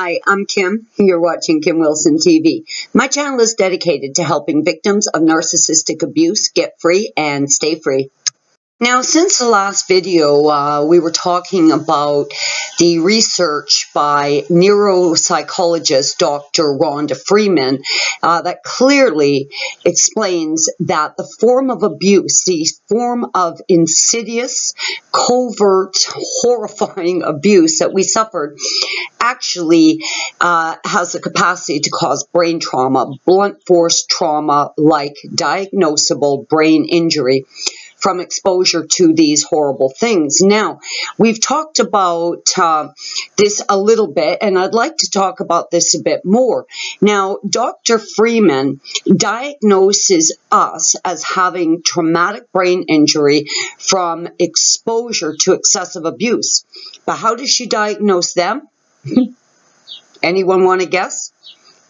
Hi, I'm Kim. You're watching Kim Wilson TV. My channel is dedicated to helping victims of narcissistic abuse get free and stay free. Now, since the last video, we were talking about the research by neuropsychologist Dr. Rhonda Freeman that clearly explains that the form of abuse, the form of insidious, covert, horrifying abuse that we suffered actually has the capacity to cause brain trauma, blunt force trauma like diagnosable brain injury from exposure to these horrible things. Now, we've talked about this a little bit, and I'd like to talk about this a bit more. Now, Dr. Freeman diagnoses us as having traumatic brain injury from exposure to excessive abuse. But how does she diagnose them? Anyone want to guess?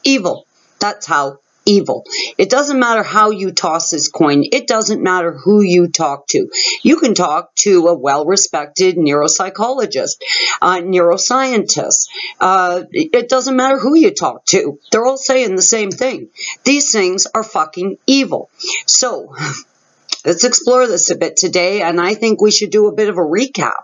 Evil. That's how. Evil. It doesn't matter how you toss this coin. It doesn't matter who you talk to. You can talk to a well-respected neuropsychologist, neuroscientist. It doesn't matter who you talk to. They're all saying the same thing. These things are fucking evil. So, let's explore this a bit today, and I think we should do a bit of a recap.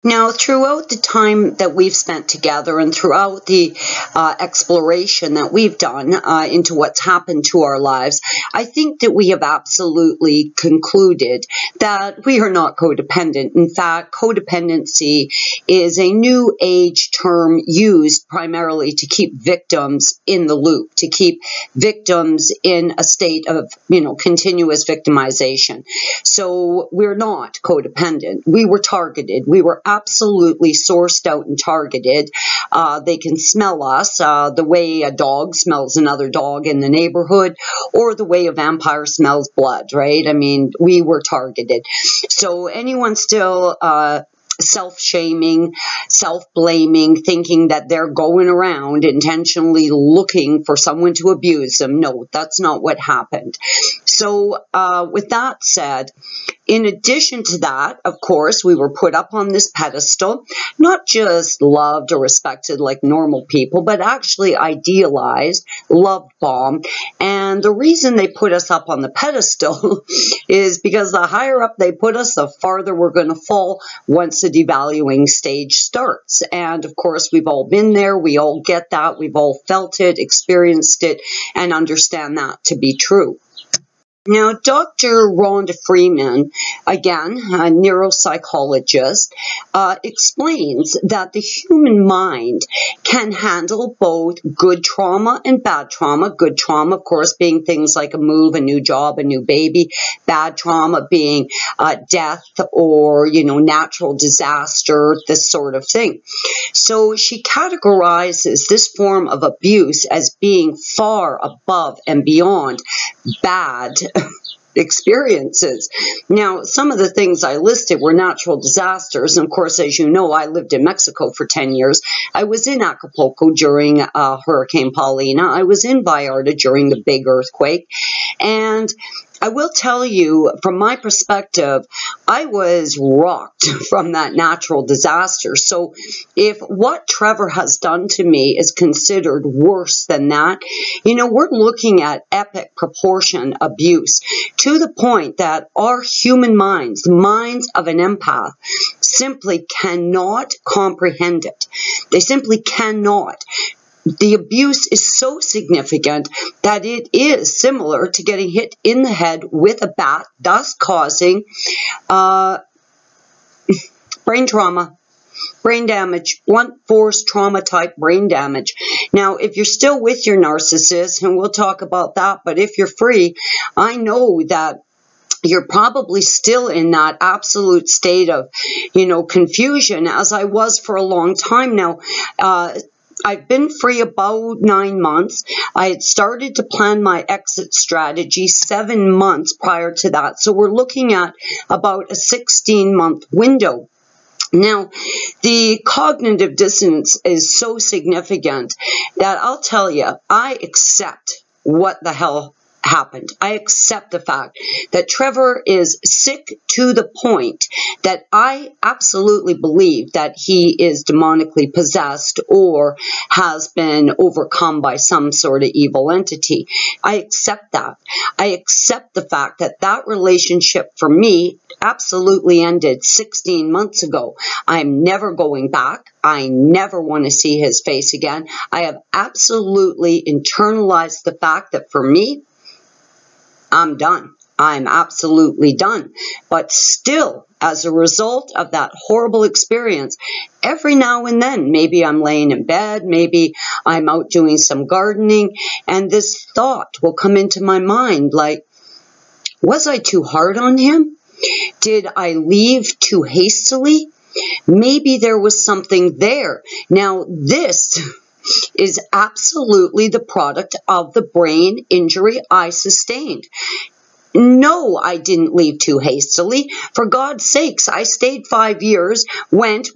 Now, throughout the time that we've spent together and throughout the exploration that we've done into what's happened to our lives, I think that we have absolutely concluded that we are not codependent. In fact, codependency is a new age term used primarily to keep victims in the loop, to keep victims in a state of, continuous victimization. So we're not codependent. We were targeted. We were absolutely sourced out and targeted. They can smell us the way a dog smells another dog in the neighborhood, or the way a vampire smells blood, right? I mean, we were targeted. So anyone still self-shaming, self-blaming, thinking that they're going around intentionally looking for someone to abuse them, no, that's not what happened. So with that said, in addition to that, of course, we were put up on this pedestal, not just loved or respected like normal people, but actually idealized, love bombed. And the reason they put us up on the pedestal is because the higher up they put us, the farther we're going to fall once the devaluing stage starts. And of course, we've all been there. We all get that. We've all felt it, experienced it, and understand that to be true. Now, Dr. Rhonda Freeman, again, a neuropsychologist, explains that the human mind can handle both good trauma and bad trauma. Good trauma, of course, being things like a move, a new job, a new baby. Bad trauma being death or, natural disaster, this sort of thing. So she categorizes this form of abuse as being far above and beyond bad experiences. Now, some of the things I listed were natural disasters. And of course, as you know, I lived in Mexico for 10 years. I was in Acapulco during Hurricane Paulina. I was in Vallarta during the big earthquake. And I will tell you, from my perspective, I was rocked from that natural disaster. So if what Trevor has done to me is considered worse than that, we're looking at epic proportion abuse to the point that our human minds, the minds of an empath, simply cannot comprehend it. They simply cannot. The abuse is so significant that it is similar to getting hit in the head with a bat, thus causing brain trauma, brain damage, blunt force trauma type brain damage. Now, if you're still with your narcissist, and we'll talk about that, but if you're free, I know that you're probably still in that absolute state of, confusion, as I was for a long time now. I've been free about 9 months. I had started to plan my exit strategy 7 months prior to that. So we're looking at about a 16-month window. Now, the cognitive dissonance is so significant that I'll tell you, I accept what the hell happened. I accept the fact that Trevor is sick to the point that I absolutely believe that he is demonically possessed or has been overcome by some sort of evil entity. I accept that. I accept the fact that that relationship for me absolutely ended 16 months ago. I'm never going back. I never want to see his face again. I have absolutely internalized the fact that for me, I'm done. I'm absolutely done. But still, as a result of that horrible experience, every now and then, maybe I'm laying in bed, maybe I'm out doing some gardening, and this thought will come into my mind like, was I too hard on him? Did I leave too hastily? Maybe there was something there. Now, this is absolutely the product of the brain injury I sustained. No, I didn't leave too hastily. For God's sakes, I stayed 5 years, went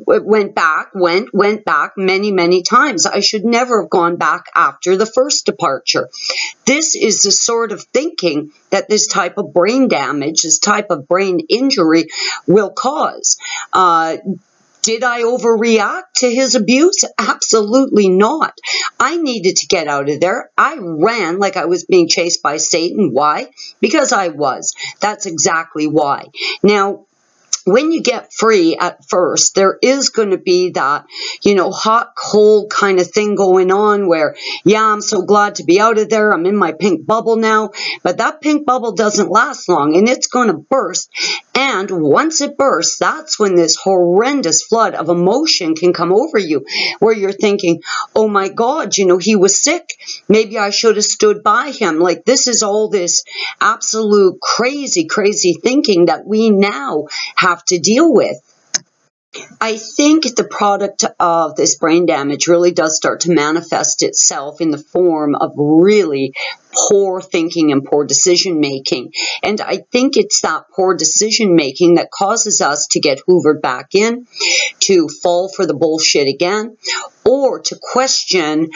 back many, many times. I should never have gone back after the first departure. This is the sort of thinking that this type of brain damage, this type of brain injury will cause. Did I overreact to his abuse? Absolutely not. I needed to get out of there. I ran like I was being chased by Satan. Why? Because I was. That's exactly why. Now, when you get free at first, there is going to be that, hot, cold kind of thing going on where, yeah, I'm so glad to be out of there. I'm in my pink bubble now. But that pink bubble doesn't last long and it's going to burst. And once it bursts, that's when this horrendous flood of emotion can come over you where you're thinking, oh my God, he was sick. Maybe I should have stood by him. Like this is all this absolute crazy, crazy thinking that we now have to deal with. I think the product of this brain damage really does start to manifest itself in the form of really poor thinking and poor decision making. And I think it's that poor decision making that causes us to get hoovered back in, to fall for the bullshit again, or to question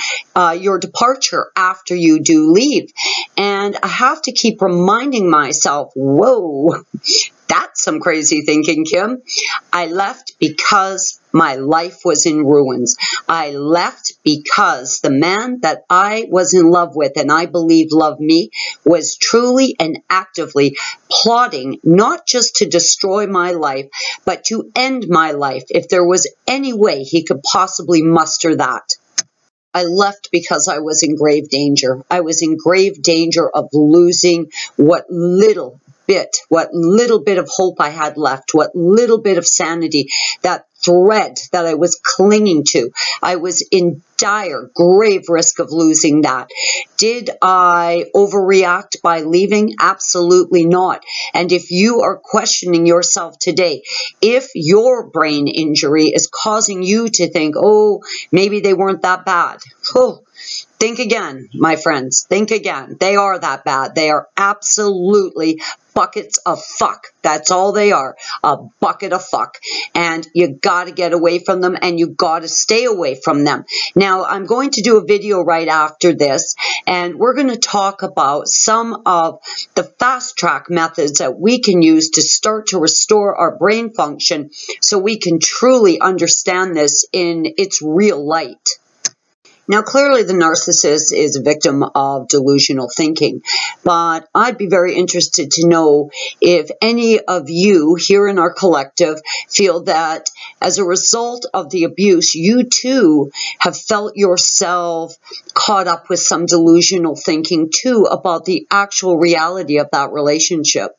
your departure after you do leave. And I have to keep reminding myself, whoa, that's some crazy thinking, Kim. I left because my life was in ruins. I left because the man that I was in love with and I believe loved me was truly and actively plotting not just to destroy my life, but to end my life if there was any way he could possibly muster that. I left because I was in grave danger. I was in grave danger of losing what little bit of hope I had left, what little bit of sanity, that thread that I was clinging to. I was in dire, grave risk of losing that. Did I overreact by leaving? Absolutely not. And if you are questioning yourself today, if your brain injury is causing you to think, oh, maybe they weren't that bad. Oh, think again, my friends. Think again. They are that bad. They are absolutely buckets of fuck. That's all they are. A bucket of fuck. And you got to get away from them and you got to stay away from them. Now, I'm going to do a video right after this and we're going to talk about some of the fast track methods that we can use to start to restore our brain function so we can truly understand this in its real light. Now, clearly the narcissist is a victim of delusional thinking, but I'd be very interested to know if any of you here in our collective feel that as a result of the abuse, you too have felt yourself caught up with some delusional thinking too about the actual reality of that relationship.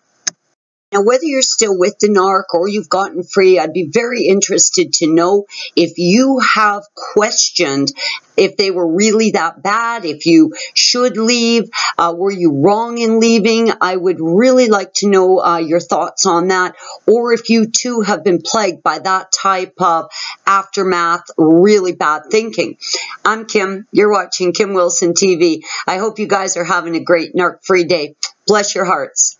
Now, whether you're still with the narc or you've gotten free, I'd be very interested to know if you have questioned if they were really that bad, if you should leave, were you wrong in leaving? I would really like to know your thoughts on that, or if you too have been plagued by that type of aftermath, really bad thinking. I'm Kim. You're watching Kim Wilson TV. I hope you guys are having a great narc-free day. Bless your hearts.